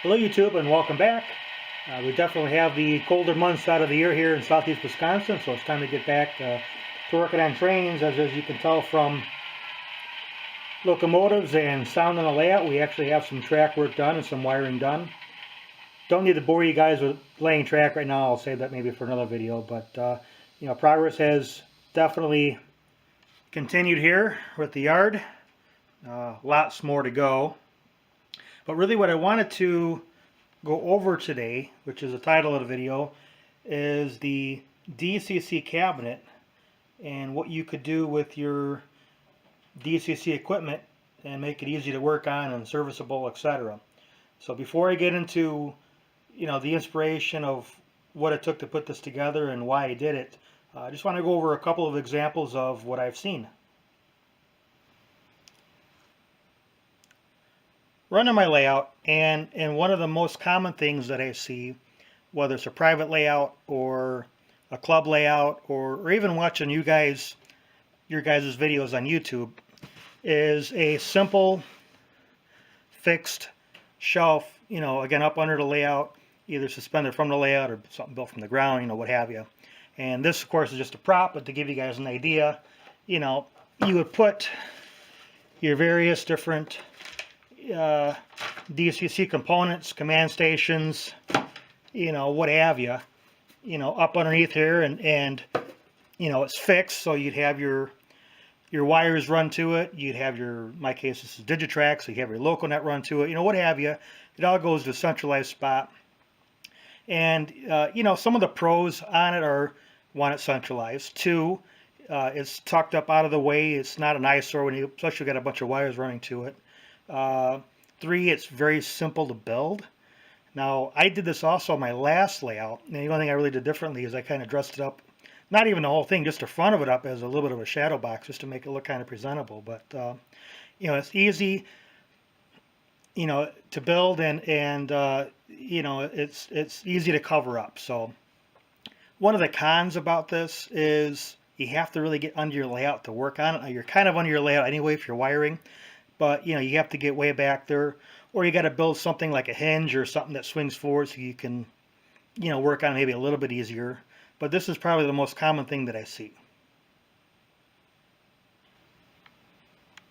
Hello YouTube and welcome back. We definitely have the colder months out of the year here in southeast Wisconsin, so it's time to get back to working on trains. As you can tell from locomotives and sound on the layout, we actually have some track work done and some wiring done. Don't need to bore you guys with laying track right now. I'll save that maybe for another video, but progress has definitely continued here with the yard. Lots more to go. But really what I wanted to go over today, which is the title of the video, is the DCC Cabinet and what you could do with your DCC equipment and make it easy to work on and serviceable, etc. So before I get into the inspiration of what it took to put this together and why I did it, I just want to go over a couple of examples of what I've seen. Running my layout, and one of the most common things that I see, whether it's a private layout or a club layout or even watching your guys' videos on YouTube, is a simple fixed shelf, again up under the layout, either suspended from the layout or something built from the ground, what have you. And this of course is just a prop, but to give you guys an idea, you would put your various different DCC components, command stations, what have you, up underneath here, and it's fixed, so you'd have your wires run to it. You'd have in my case this is Digitrack, so you have your local net run to it, what have you. It all goes to a centralized spot. And some of the pros on it are, one, it's centralized. Two, it's tucked up out of the way. It's not an eyesore when you especially got a bunch of wires running to it. 3, it's very simple to build. Now, I did this also on my last layout, and the only thing I really did differently is I kind of dressed it up, not even the whole thing, just the front of it up as a little bit of a shadow box, just to make it look kind of presentable. But it's easy, to build, and it's easy to cover up. So one of the cons about this is you have to really get under your layout to work on it. Now, you're kind of under your layout anyway if you're wiring. But you have to get way back there, or you got to build something like a hinge or something that swings forward so you can work on it maybe a little bit easier. But this is probably the most common thing that I see.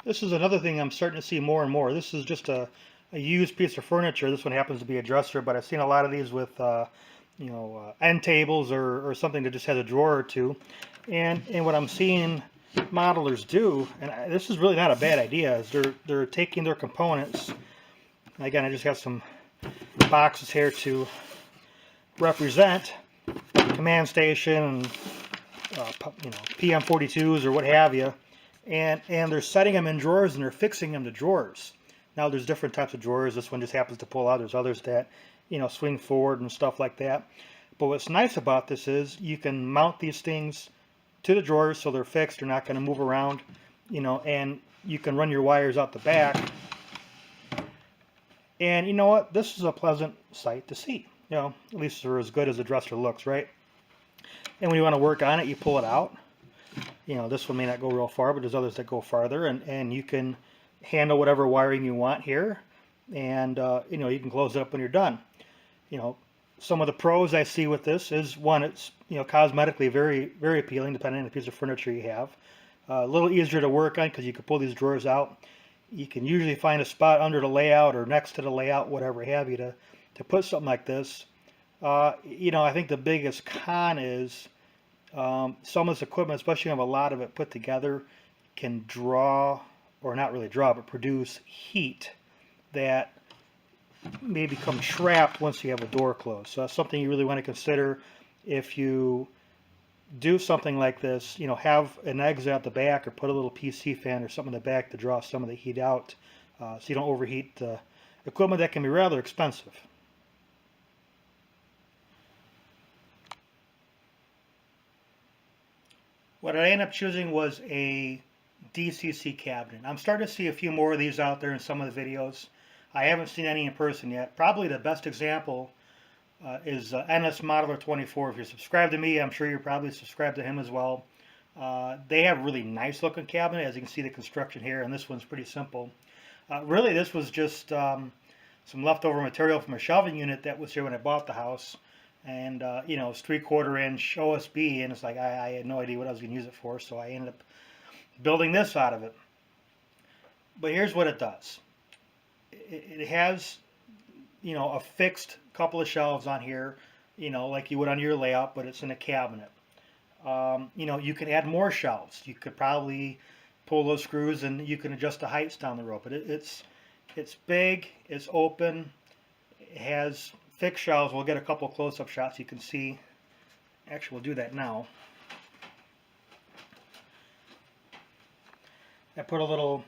This is another thing I'm starting to see more and more. This is just a used piece of furniture. This one happens to be a dresser, but I've seen a lot of these with end tables or something that just has a drawer or two. And what I'm seeing modelers do, and this is really not a bad idea, is they're taking their components. Again, I just have some boxes here to represent command station and PM42s or what have you, and they're setting them in drawers and they're fixing them to drawers. Now there's different types of drawers. This one just happens to pull out. There's others that swing forward and stuff like that. But what's nice about this is you can mount these things to the drawers so they're fixed. They're not going to move around, and you can run your wires out the back. And you know what? This is a pleasant sight to see. At least they're as good as the dresser looks, right? And when you want to work on it, you pull it out. This one may not go real far, but there's others that go farther, and you can handle whatever wiring you want here, and you can close it up when you're done. Some of the pros I see with this is, one, it's cosmetically very, very appealing depending on the piece of furniture you have. A little easier to work on because you can pull these drawers out. You can usually find a spot under the layout or next to the layout, whatever have you, to put something like this. I think the biggest con is some of this equipment, especially when you have a lot of it put together, can draw, or not really draw, but produce heat that may become trapped once you have a door closed. So that's something you really want to consider if you do something like this. Have an exit at the back, or put a little PC fan or something in the back to draw some of the heat out, so you don't overheat the equipment that can be rather expensive. What I ended up choosing was a DCC cabinet. I'm starting to see a few more of these out there in some of the videos. I haven't seen any in person yet. Probably the best example is NS Modeler 24. If you're subscribed to me, I'm sure you're probably subscribed to him as well. They have a really nice looking cabinet. As you can see, the construction here, and this one's pretty simple. Really, this was just some leftover material from a shelving unit that was here when I bought the house. And, you know, it's 3/4 inch OSB, and it's like I had no idea what I was going to use it for, so I ended up building this out of it. But here's what it does. It has, you know, a fixed couple of shelves on here, you know, like you would on your layout, but it's in a cabinet. You know, you can add more shelves. You could probably pull those screws and you can adjust the heights down the road. But it's big, it's open, it has fixed shelves. We'll get a couple close-up shots you can see. Actually, we'll do that now. I put a little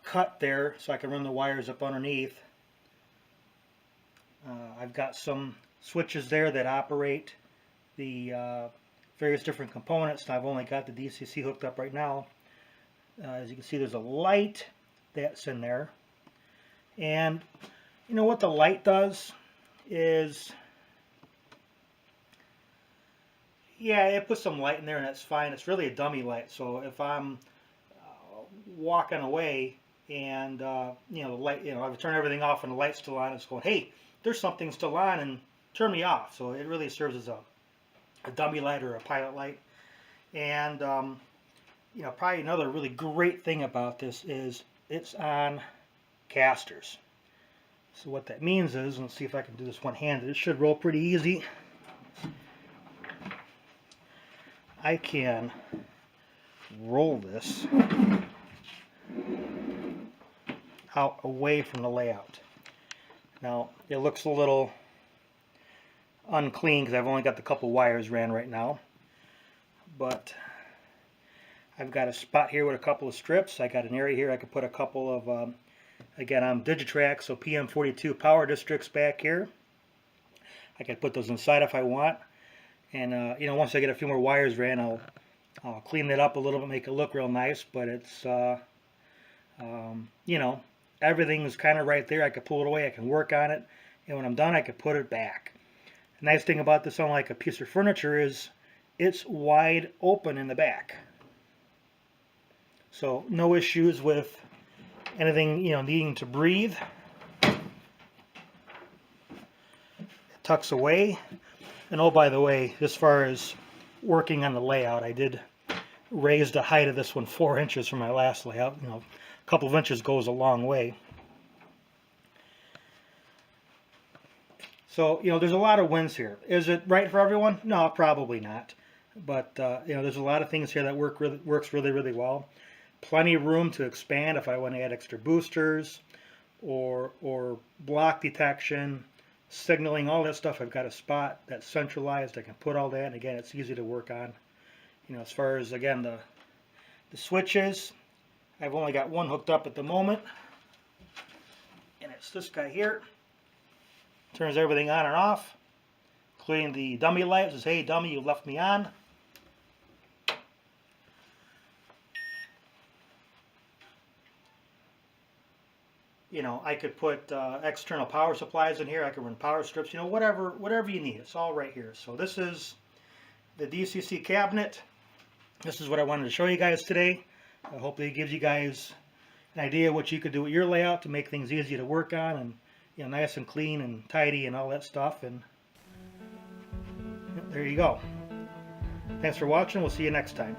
cut there so I can run the wires up underneath. I've got some switches there that operate the various different components. I've only got the DCC hooked up right now. As you can see, there's a light that's in there. And you know what the light does is, yeah, it puts some light in there and that's fine. It's really a dummy light. So if I'm walking away and you know, the light, you know, I've turned everything off and the light's still on, it's going, hey, there's something still on, and turn me off. So it really serves as a dummy light or a pilot light. And you know, probably another really great thing about this is it's on casters. So what that means is, let's see if I can do this one-handed, it should roll pretty easy. I can roll this out away from the layout. Now it looks a little unclean because I've only got the couple wires ran right now, but I've got a spot here with a couple of strips. I got an area here I could put a couple of again, I'm Digitrack, so PM42 power districts back here. I could put those inside if I want, and you know, once I get a few more wires ran, I'll clean that up a little bit, make it look real nice. But it's you know, everything's kind of right there. I could pull it away, I can work on it, and when I'm done I could put it back. The nice thing about this, unlike a piece of furniture, is it's wide open in the back, so no issues with anything, you know, needing to breathe. It tucks away. And oh, by the way, as far as working on the layout, I did raise the height of this one 4 inches from my last layout. You know, a couple of inches goes a long way. So, you know, there's a lot of wins here. Is it right for everyone? No, probably not. But you know, there's a lot of things here that works really well. Plenty of room to expand if I want to add extra boosters or block detection, signaling, all that stuff. I've got a spot that's centralized. I can put all that, and again, it's easy to work on. You know, as far as, again, the switches, I've only got one hooked up at the moment, and it's this guy here. Turns everything on and off, including the dummy light. It says, hey dummy, you left me on. You know, I could put external power supplies in here. I could run power strips, you know, whatever you need. It's all right here. So this is the DCC cabinet. This is what I wanted to show you guys today. Hopefully it gives you guys an idea what you could do with your layout to make things easy to work on, and you know, nice and clean and tidy and all that stuff. And there you go. Thanks for watching. We'll see you next time.